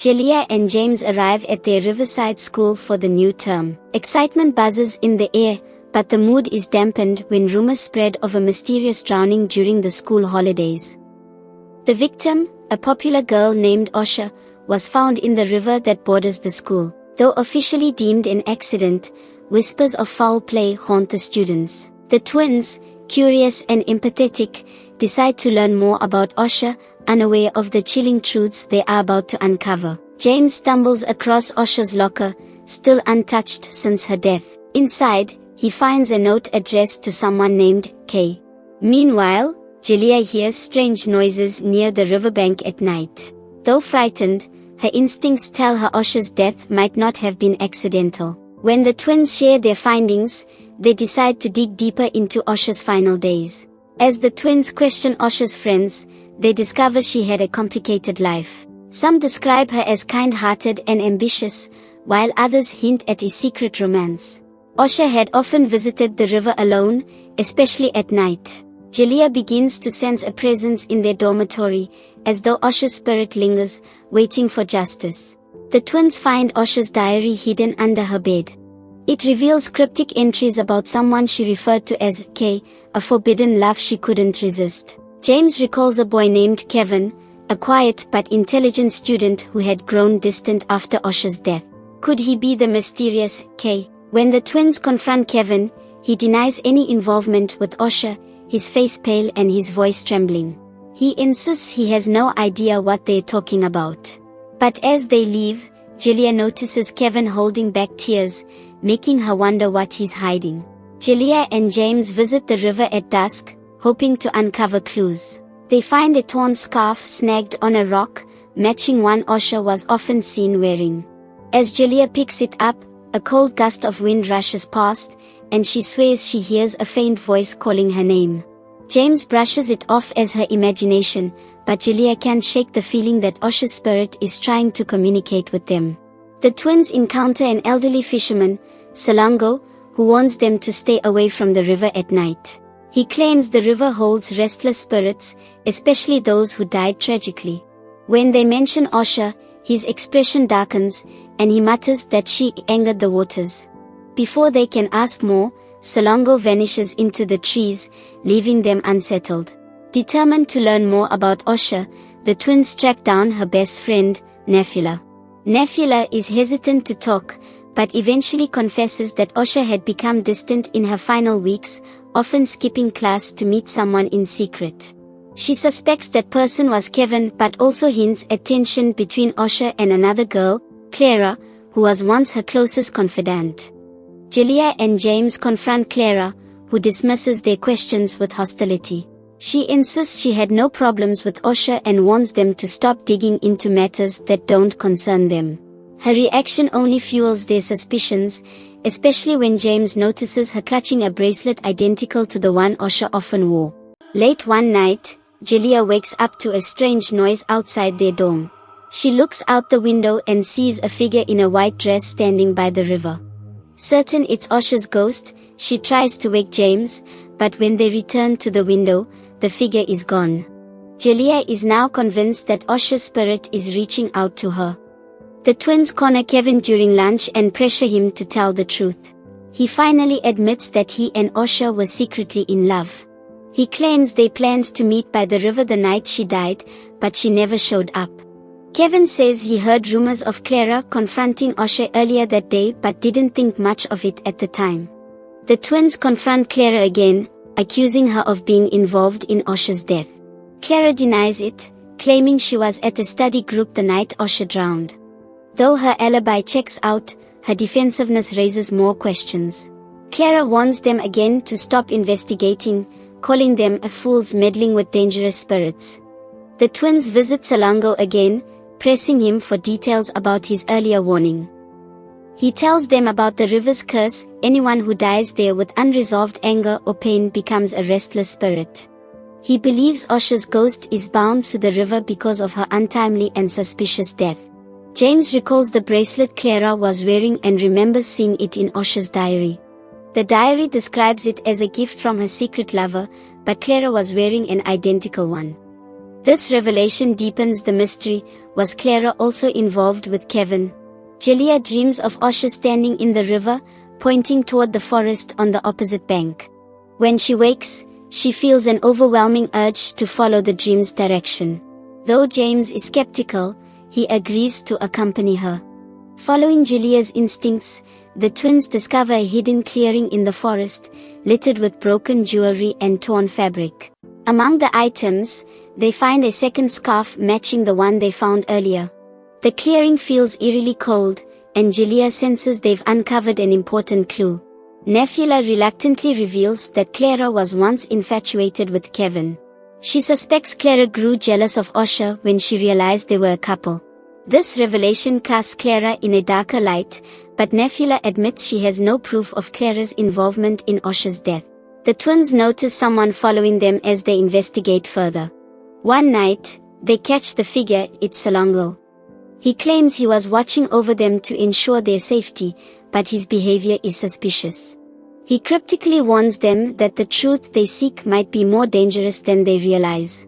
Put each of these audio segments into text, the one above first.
Jalia and James arrive at their riverside school for the new term. Excitement buzzes in the air, but the mood is dampened when rumors spread of a mysterious drowning during the school holidays. The victim, a popular girl named Asha, was found in the river that borders the school. Though officially deemed an accident, whispers of foul play haunt the students. The twins, curious and empathetic, decide to learn more about Asha, unaware of the chilling truths they are about to uncover. James stumbles across Asha's locker, still untouched since her death. Inside, he finds a note addressed to someone named Kay. Meanwhile, Jalia hears strange noises near the riverbank at night. Though frightened, her instincts tell her Asha's death might not have been accidental. When the twins share their findings, they decide to dig deeper into Asha's final days. As the twins question Asha's friends, they discover she had a complicated life. Some describe her as kind-hearted and ambitious, while others hint at a secret romance. Asha had often visited the river alone, especially at night. Jalia begins to sense a presence in their dormitory, as though Asha's spirit lingers, waiting for justice. The twins find Asha's diary hidden under her bed. It reveals cryptic entries about someone she referred to as K, a forbidden love she couldn't resist. James recalls a boy named Kevin, a quiet but intelligent student who had grown distant after Asha's death. Could he be the mysterious K? When the twins confront Kevin, he denies any involvement with Asha, his face pale and his voice trembling. He insists he has no idea what they're talking about. But as they leave, Jalia notices Kevin holding back tears, making her wonder what he's hiding. Jalia and James visit the river at dusk, hoping to uncover clues. They find a torn scarf snagged on a rock, matching one Asha was often seen wearing. As Jalia picks it up, a cold gust of wind rushes past, and she swears she hears a faint voice calling her name. James brushes it off as her imagination, but Jalia can't shake the feeling that Asha's spirit is trying to communicate with them. The twins encounter an elderly fisherman, Salongo, who warns them to stay away from the river at night. He claims the river holds restless spirits, especially those who died tragically. When they mention Asha, his expression darkens, and he mutters that she angered the waters. Before they can ask more, Salongo vanishes into the trees, leaving them unsettled. Determined to learn more about Asha, the twins track down her best friend, Nafila. Nafila is hesitant to talk, but eventually confesses that Asha had become distant in her final weeks, often skipping class to meet someone in secret. She suspects that person was Kevin, but also hints at tension between Asha and another girl, Clara, who was once her closest confidant. Jalia and James confront Clara, who dismisses their questions with hostility. She insists she had no problems with Asha and warns them to stop digging into matters that don't concern them. Her reaction only fuels their suspicions, especially when James notices her clutching a bracelet identical to the one Asha often wore. Late one night, Jalia wakes up to a strange noise outside their dorm. She looks out the window and sees a figure in a white dress standing by the river. Certain it's Asha's ghost, she tries to wake James, but when they return to the window, the figure is gone. Jalia is now convinced that Asha's spirit is reaching out to her. The twins corner Kevin during lunch and pressure him to tell the truth. He finally admits that he and Asha were secretly in love. He claims they planned to meet by the river the night she died, but she never showed up. Kevin says he heard rumors of Clara confronting Asha earlier that day but didn't think much of it at the time. The twins confront Clara again, accusing her of being involved in Asha's death. Clara denies it, claiming she was at a study group the night Asha drowned. Though her alibi checks out, her defensiveness raises more questions. Clara warns them again to stop investigating, calling them a fools meddling with dangerous spirits. The twins visit Salongo again, pressing him for details about his earlier warning. He tells them about the river's curse. Anyone who dies there with unresolved anger or pain becomes a restless spirit. He believes Asha's ghost is bound to the river because of her untimely and suspicious death. James recalls the bracelet Clara was wearing and remembers seeing it in Asha's diary. The diary describes it as a gift from her secret lover, but Clara was wearing an identical one. This revelation deepens the mystery, Was Clara also involved with Kevin? Jalia dreams of Asha standing in the river, pointing toward the forest on the opposite bank. When she wakes, she feels an overwhelming urge to follow the dream's direction. Though James is skeptical, he agrees to accompany her. Following Jalia's instincts, the twins discover a hidden clearing in the forest, littered with broken jewelry and torn fabric. Among the items, they find a second scarf matching the one they found earlier. The clearing feels eerily cold, and Jalia senses they've uncovered an important clue. Nefula reluctantly reveals that Clara was once infatuated with Kevin. She suspects Clara grew jealous of Asha when she realized they were a couple. This revelation casts Clara in a darker light, but Nefula admits she has no proof of Clara's involvement in Asha's death. The twins notice someone following them as they investigate further. One night, they catch the figure. It's Salongo. He claims he was watching over them to ensure their safety, but his behavior is suspicious. He cryptically warns them that the truth they seek might be more dangerous than they realize.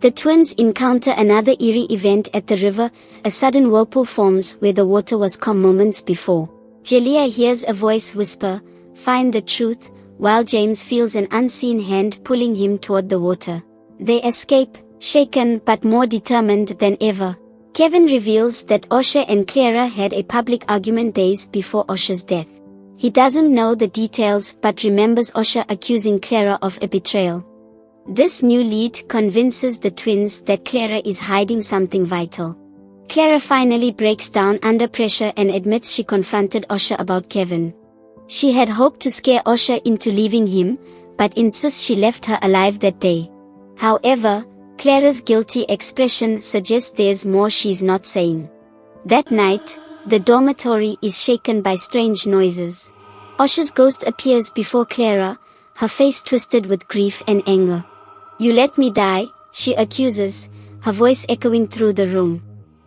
The twins encounter another eerie event at the river. A sudden whirlpool forms where the water was calm moments before. Jalia hears a voice whisper, "Find the truth," while James feels an unseen hand pulling him toward the water. They escape, shaken but more determined than ever. Kevin reveals that Asha and Clara had a public argument days before Asha's death. He doesn't know the details but remembers Asha accusing Clara of a betrayal. This new lead convinces the twins that Clara is hiding something vital. Clara finally breaks down under pressure and admits she confronted Asha about Kevin. She had hoped to scare Asha into leaving him, but insists she left her alive that day. However, Clara's guilty expression suggests there's more she's not saying. That night, the dormitory is shaken by strange noises. Asha's ghost appears before Clara, her face twisted with grief and anger. "You let me die," she accuses, her voice echoing through the room.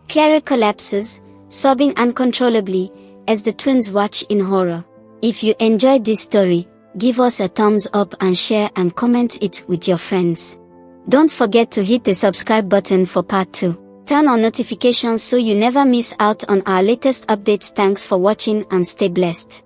Clara collapses, sobbing uncontrollably, as the twins watch in horror. If you enjoyed this story, give us a thumbs up and share and comment it with your friends. Don't forget to hit the subscribe button for part 2. Turn on notifications so you never miss out on our latest updates. Thanks for watching and stay blessed.